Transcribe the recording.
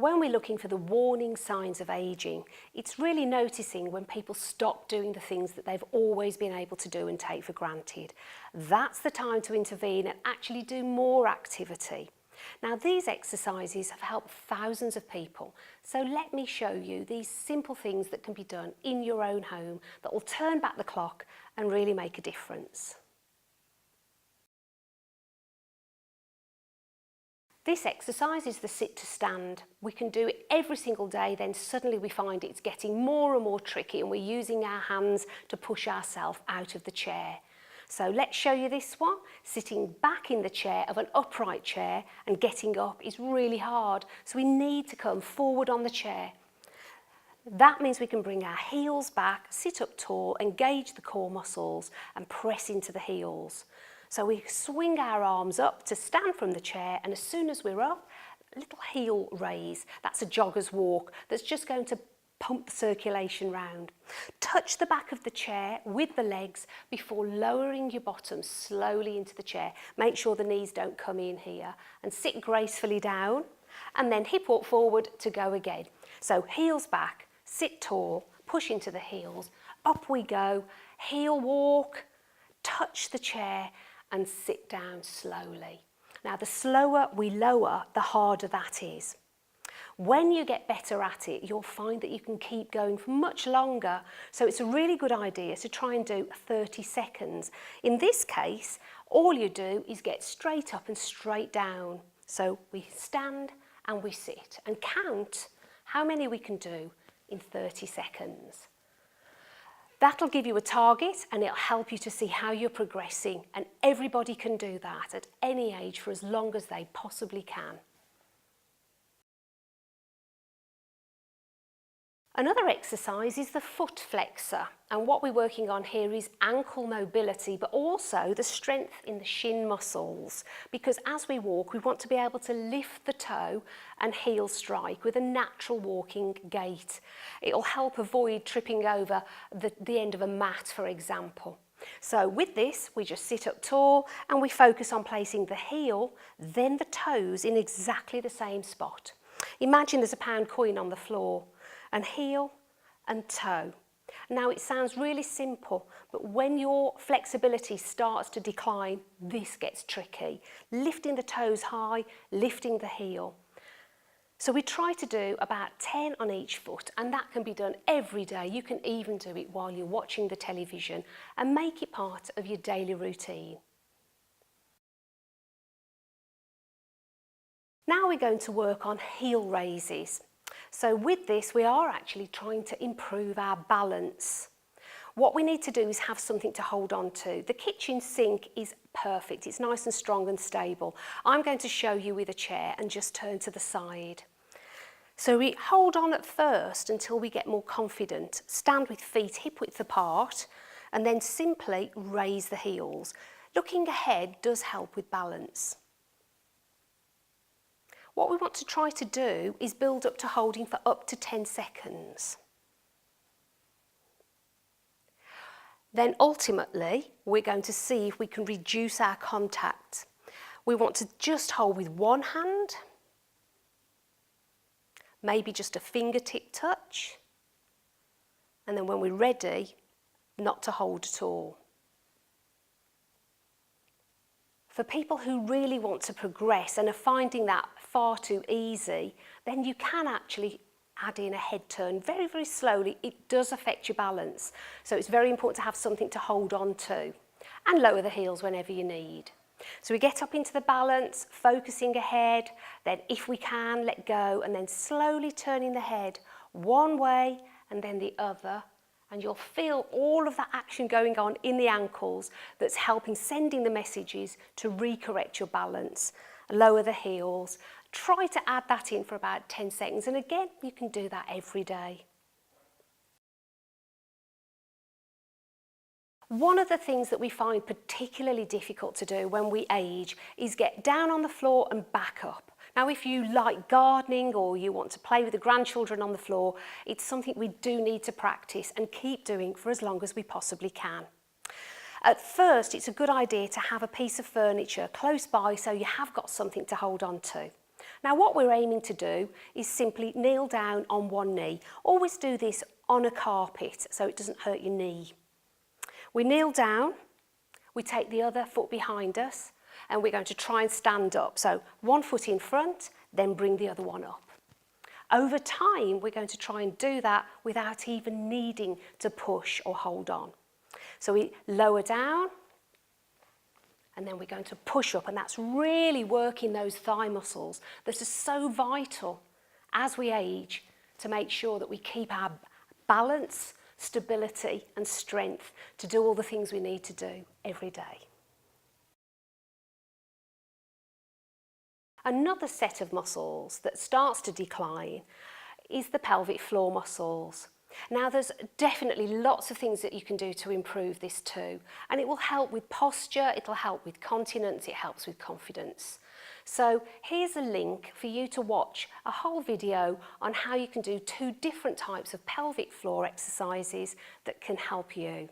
When we're looking for the warning signs of ageing, it's really noticing when people stop doing the things that they've always been able to do and take for granted. That's the time to intervene and actually do more activity. Now, these exercises have helped thousands of people, so let me show you these simple things that can be done in your own home that will turn back the clock and really make a difference. This exercise is the sit to stand. We can do it every single day, then suddenly we find it's getting more and more tricky and we're using our hands to push ourselves out of the chair. So let's show you this one. Sitting back in the chair of an upright chair and getting up is really hard, so we need to come forward on the chair. That means we can bring our heels back, sit up tall, engage the core muscles and press into the heels. So we swing our arms up to stand from the chair, and as soon as we're up, a little heel raise. That's a jogger's walk that's just going to pump the circulation round. Touch the back of the chair with the legs before lowering your bottom slowly into the chair. Make sure the knees don't come in here, and sit gracefully down, and then hip walk forward to go again. So heels back, sit tall, push into the heels, up we go, heel walk, touch the chair, and sit down slowly. Now, the slower we lower, the harder that is. When you get better at it, you'll find that you can keep going for much longer. So it's a really good idea to try and do 30 seconds. In this case, all you do is get straight up and straight down. So we stand and we sit and count how many we can do in 30 seconds. That'll give you a target and it'll help you to see how you're progressing, and everybody can do that at any age for as long as they possibly can. Another exercise is the foot flexor, and what we're working on here is ankle mobility, but also the strength in the shin muscles, because as we walk we want to be able to lift the toe and heel strike with a natural walking gait. It'll help avoid tripping over the end of a mat, for example. So with this, we just sit up tall and we focus on placing the heel, then the toes in exactly the same spot. Imagine there's a pound coin on the floor, and heel and toe. Now, it sounds really simple, but when your flexibility starts to decline, this gets tricky. Lifting the toes high, lifting the heel. So we try to do about 10 on each foot, and that can be done every day. You can even do it while you're watching the television and make it part of your daily routine. Now we're going to work on heel raises. So with this, we are actually trying to improve our balance. What we need to do is have something to hold on to. The kitchen sink is perfect. It's nice and strong and stable. I'm going to show you with a chair and just turn to the side. So we hold on at first until we get more confident. Stand with feet hip width apart and then simply raise the heels. Looking ahead does help with balance. What we want to try to do is build up to holding for up to 10 seconds. Then ultimately, we're going to see if we can reduce our contact. We want to just hold with one hand, maybe just a fingertip touch, and then when we're ready, not to hold at all. For people who really want to progress and are finding that far too easy, then you can actually add in a head turn very, very slowly. It does affect your balance, so it's very important to have something to hold on to, and lower the heels whenever you need. So we get up into the balance, focusing ahead, then if we can, let go, and then slowly turning the head one way and then the other, and you'll feel all of that action going on in the ankles that's helping sending the messages to recorrect your balance, lower the heels. Try to add that in for about 10 seconds, and again, you can do that every day. One of the things that we find particularly difficult to do when we age is get down on the floor and back up. Now, if you like gardening or you want to play with the grandchildren on the floor, it's something we do need to practice and keep doing for as long as we possibly can. At first, it's a good idea to have a piece of furniture close by so you have got something to hold on to. Now what we're aiming to do is simply kneel down on one knee. Always do this on a carpet so it doesn't hurt your knee. We kneel down, we take the other foot behind us, and we're going to try and stand up. So one foot in front, then bring the other one up. Over time, we're going to try and do that without even needing to push or hold on. So we lower down, and then we're going to push up, and that's really working those thigh muscles that are so vital as we age to make sure that we keep our balance, stability and strength to do all the things we need to do every day. Another set of muscles that starts to decline is the pelvic floor muscles. Now there's definitely lots of things that you can do to improve this too, and it will help with posture, it'll help with continence, it helps with confidence. So here's a link for you to watch a whole video on how you can do 2 different types of pelvic floor exercises that can help you.